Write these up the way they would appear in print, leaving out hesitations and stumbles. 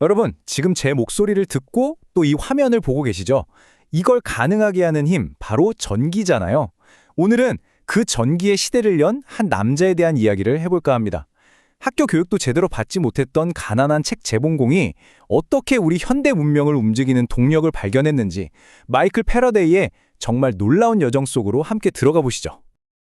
여러분, 지금 제 목소리를 듣고 또 이 화면을 보고 계시죠? 이걸 가능하게 하는 힘, 바로 전기잖아요. 오늘은 그 전기의 시대를 연 한 남자에 대한 이야기를 해볼까 합니다. 학교 교육도 제대로 받지 못했던 가난한 책 재본공이 어떻게 우리 현대 문명을 움직이는 동력을 발견했는지 마이클 패러데이의 정말 놀라운 여정 속으로 함께 들어가 보시죠.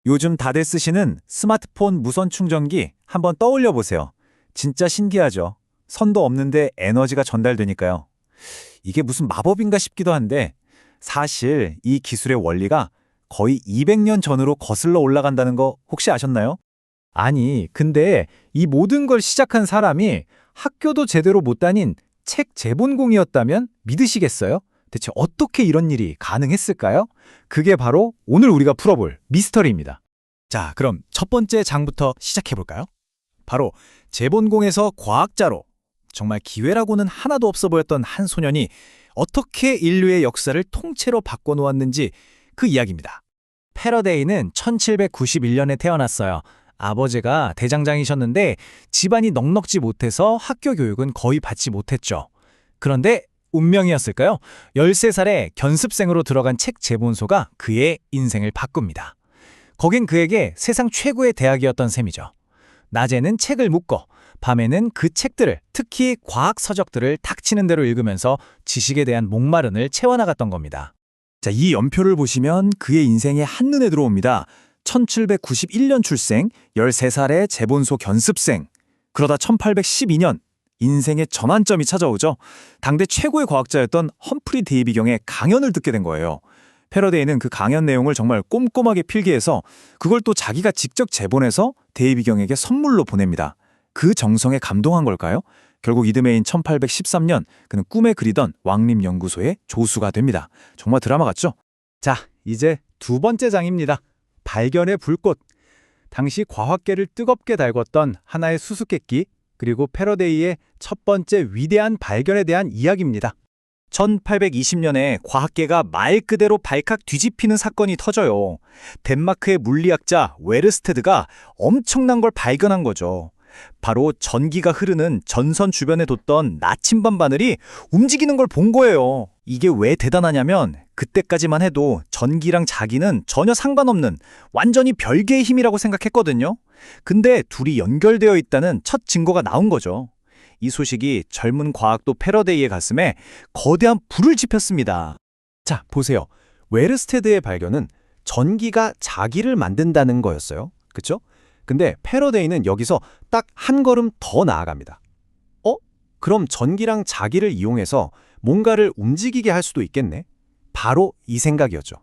요즘 다들 쓰시는 스마트폰 무선 충전기 한번 떠올려 보세요. 진짜 신기하죠? 선도 없는데 에너지가 전달되니까요. 이게 무슨 마법인가 싶기도 한데 사실 이 기술의 원리가 거의 200년 전으로 거슬러 올라간다는 거 혹시 아셨나요? 아니, 근데 이 모든 걸 시작한 사람이 학교도 제대로 못 다닌 책 재본공이었다면 믿으시겠어요? 대체 어떻게 이런 일이 가능했을까요? 그게 바로 오늘 우리가 풀어볼 미스터리입니다. 자, 그럼 첫 번째 장부터 시작해볼까요? 바로 재본공에서 과학자로, 정말 기회라고는 하나도 없어 보였던 한 소년이 어떻게 인류의 역사를 통째로 바꿔놓았는지 그 이야기입니다. 패러데이는 1791년에 태어났어요. 아버지가 대장장이셨는데 집안이 넉넉지 못해서 학교 교육은 거의 받지 못했죠. 그런데 운명이었을까요? 13살에 견습생으로 들어간 책 재본소가 그의 인생을 바꿉니다. 거긴 그에게 세상 최고의 대학이었던 셈이죠. 낮에는 책을 묶어, 밤에는 그 책들을, 특히 과학 서적들을 닥치는 대로 읽으면서 지식에 대한 목마름을 채워나갔던 겁니다. 자, 이 연표를 보시면 그의 인생에 한눈에 들어옵니다. 1791년 출생, 13살의 재본소 견습생. 그러다 1812년 인생의 전환점이 찾아오죠. 당대 최고의 과학자였던 험프리 데이비경의 강연을 듣게 된 거예요. 패러데이는 그 강연 내용을 정말 꼼꼼하게 필기해서 그걸 또 자기가 직접 재본해서 데이비경에게 선물로 보냅니다. 그 정성에 감동한 걸까요? 결국 이듬해인 1813년 그는 꿈에 그리던 왕립연구소의 조수가 됩니다. 정말 드라마 같죠? 자, 이제 두 번째 장입니다. 발견의 불꽃. 당시 과학계를 뜨겁게 달궜던 하나의 수수께끼, 그리고 패러데이의 첫 번째 위대한 발견에 대한 이야기입니다. 1820년에 과학계가 말 그대로 발칵 뒤집히는 사건이 터져요. 덴마크의 물리학자 웨르스테드가 엄청난 걸 발견한 거죠. 바로 전기가 흐르는 전선 주변에 뒀던 나침반 바늘이 움직이는 걸 본 거예요. 이게 왜 대단하냐면 그때까지만 해도 전기랑 자기는 전혀 상관없는 완전히 별개의 힘이라고 생각했거든요. 근데 둘이 연결되어 있다는 첫 증거가 나온 거죠. 이 소식이 젊은 과학도 패러데이의 가슴에 거대한 불을 지폈습니다. 자, 보세요. 웨르스테드의 발견은 전기가 자기를 만든다는 거였어요. 그쵸? 근데 패러데이는 여기서 딱 한 걸음 더 나아갑니다. 그럼 전기랑 자기를 이용해서 뭔가를 움직이게 할 수도 있겠네? 바로 이 생각이었죠.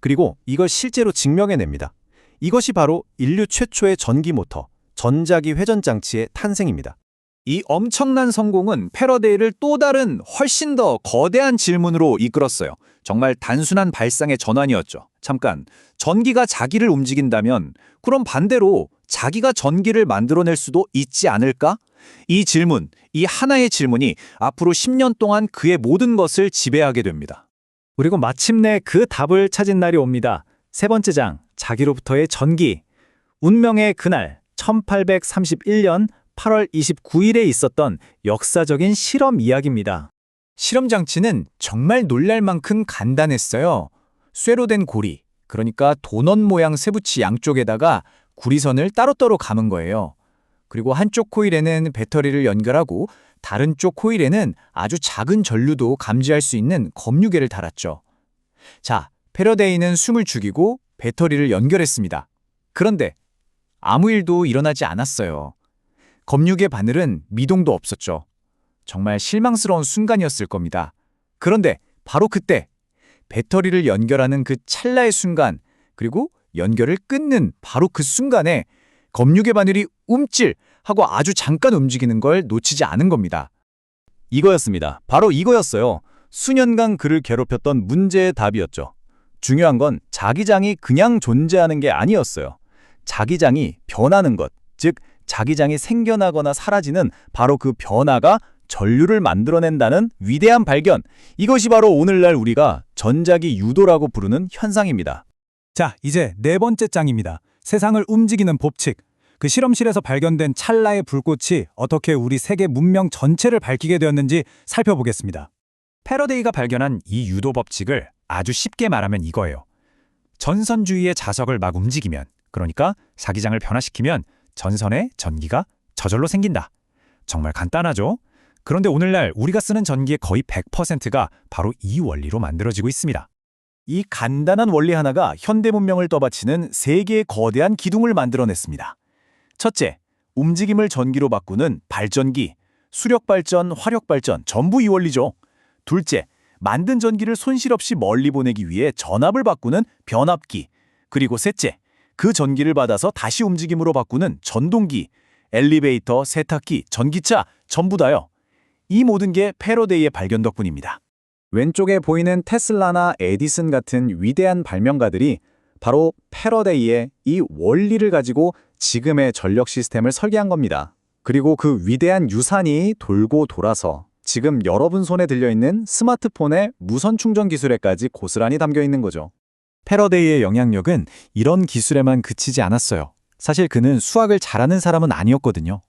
그리고 이걸 실제로 증명해냅니다. 이것이 바로 인류 최초의 전기 모터, 전자기 회전 장치의 탄생입니다. 이 엄청난 성공은 패러데이를 또 다른 훨씬 더 거대한 질문으로 이끌었어요. 정말 단순한 발상의 전환이었죠. 잠깐, 전기가 자기를 움직인다면 그럼 반대로 자기가 전기를 만들어낼 수도 있지 않을까? 이 질문, 이 하나의 질문이 앞으로 10년 동안 그의 모든 것을 지배하게 됩니다. 그리고 마침내 그 답을 찾은 날이 옵니다. 세 번째 장, 자기로부터의 전기. 운명의 그날, 1831년 8월 29일에 있었던 역사적인 실험 이야기입니다. 실험 장치는 정말 놀랄 만큼 간단했어요. 쇠로 된 고리, 그러니까 도넛 모양 쇠붙이 양쪽에다가 구리선을 따로따로 감은 거예요. 그리고 한쪽 코일에는 배터리를 연결하고 다른 쪽 코일에는 아주 작은 전류도 감지할 수 있는 검유계를 달았죠. 자, 패러데이는 숨을 죽이고 배터리를 연결했습니다. 그런데 아무 일도 일어나지 않았어요. 검유계 바늘은 미동도 없었죠. 정말 실망스러운 순간이었을 겁니다. 그런데 바로 그때 배터리를 연결하는 그 찰나의 순간, 그리고 연결을 끊는 바로 그 순간에 검유계 바늘이 움찔 하고 아주 잠깐 움직이는 걸 놓치지 않은 겁니다. 이거였습니다. 바로 이거였어요. 수년간 그를 괴롭혔던 문제의 답이었죠. 중요한 건 자기장이 그냥 존재하는 게 아니었어요. 자기장이 변하는 것, 즉 자기장이 생겨나거나 사라지는 바로 그 변화가 전류를 만들어낸다는 위대한 발견. 이것이 바로 오늘날 우리가 전자기 유도라고 부르는 현상입니다. 자, 이제 네 번째 장입니다. 세상을 움직이는 법칙. 그 실험실에서 발견된 찰나의 불꽃이 어떻게 우리 세계 문명 전체를 밝히게 되었는지 살펴보겠습니다. 패러데이가 발견한 이 유도 법칙을 아주 쉽게 말하면 이거예요. 전선주의의 자석을 막 움직이면, 그러니까 자기장을 변화시키면 전선에 전기가 저절로 생긴다. 정말 간단하죠? 그런데 오늘날 우리가 쓰는 전기의 거의 100%가 바로 이 원리로 만들어지고 있습니다. 이 간단한 원리 하나가 현대 문명을 떠받치는 세 개의 거대한 기둥을 만들어냈습니다. 첫째, 움직임을 전기로 바꾸는 발전기, 수력발전, 화력발전 전부 이 원리죠. 둘째, 만든 전기를 손실 없이 멀리 보내기 위해 전압을 바꾸는 변압기. 그리고 셋째, 그 전기를 받아서 다시 움직임으로 바꾸는 전동기, 엘리베이터, 세탁기, 전기차 전부 다요. 이 모든 게 패러데이의 발견 덕분입니다. 왼쪽에 보이는 테슬라나 에디슨 같은 위대한 발명가들이 바로 패러데이의 이 원리를 가지고 지금의 전력 시스템을 설계한 겁니다. 그리고 그 위대한 유산이 돌고 돌아서 지금 여러분 손에 들려있는 스마트폰의 무선 충전 기술에까지 고스란히 담겨 있는 거죠. 패러데이의 영향력은 이런 기술에만 그치지 않았어요. 사실 그는 수학을 잘하는 사람은 아니었거든요.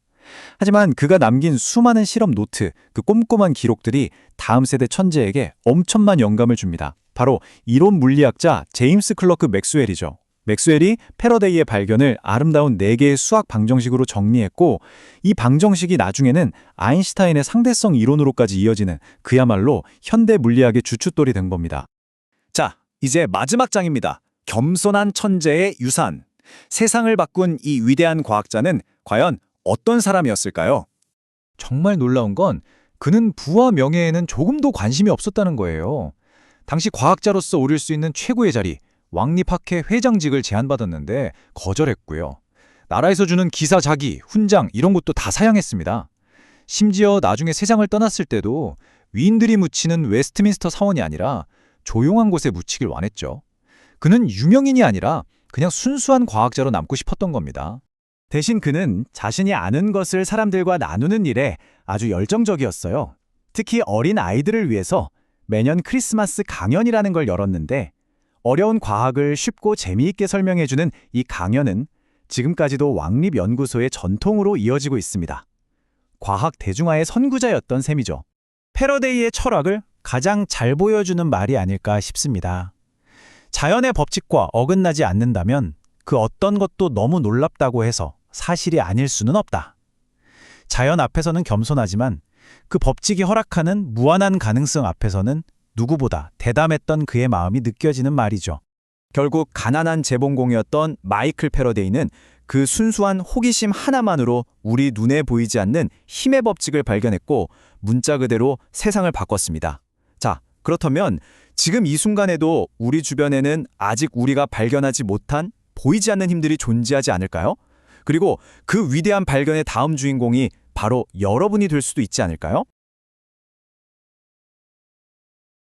하지만 그가 남긴 수많은 실험 노트, 그 꼼꼼한 기록들이 다음 세대 천재에게 엄청난 영감을 줍니다. 바로 이론 물리학자 제임스 클러크 맥스웰이죠. 맥스웰이 패러데이의 발견을 아름다운 4개의 수학 방정식으로 정리했고, 이 방정식이 나중에는 아인슈타인의 상대성 이론으로까지 이어지는 그야말로 현대 물리학의 주춧돌이 된 겁니다. 자, 이제 마지막 장입니다. 겸손한 천재의 유산. 세상을 바꾼 이 위대한 과학자는 과연 어떤 사람이었을까요? 정말 놀라운 건 그는 부와 명예에는 조금도 관심이 없었다는 거예요. 당시 과학자로서 오를 수 있는 최고의 자리, 왕립학회 회장직을 제안받았는데 거절했고요. 나라에서 주는 기사 자기, 훈장 이런 것도 다 사양했습니다. 심지어 나중에 세상을 떠났을 때도 위인들이 묻히는 웨스트민스터 사원이 아니라 조용한 곳에 묻히길 원했죠. 그는 유명인이 아니라 그냥 순수한 과학자로 남고 싶었던 겁니다. 대신 그는 자신이 아는 것을 사람들과 나누는 일에 아주 열정적이었어요. 특히 어린 아이들을 위해서 매년 크리스마스 강연이라는 걸 열었는데, 어려운 과학을 쉽고 재미있게 설명해주는 이 강연은 지금까지도 왕립연구소의 전통으로 이어지고 있습니다. 과학 대중화의 선구자였던 셈이죠. 패러데이의 철학을 가장 잘 보여주는 말이 아닐까 싶습니다. 자연의 법칙과 어긋나지 않는다면 그 어떤 것도 너무 놀랍다고 해서 사실이 아닐 수는 없다. 자연 앞에서는 겸손하지만 그 법칙이 허락하는 무한한 가능성 앞에서는 누구보다 대담했던 그의 마음이 느껴지는 말이죠. 결국 가난한 재봉공이었던 마이클 패러데이는 그 순수한 호기심 하나만으로 우리 눈에 보이지 않는 힘의 법칙을 발견했고 문자 그대로 세상을 바꿨습니다. 자, 그렇다면 지금 이 순간에도 우리 주변에는 아직 우리가 발견하지 못한 보이지 않는 힘들이 존재하지 않을까요? 그리고 그 위대한 발견의 다음 주인공이 바로 여러분이 될 수도 있지 않을까요?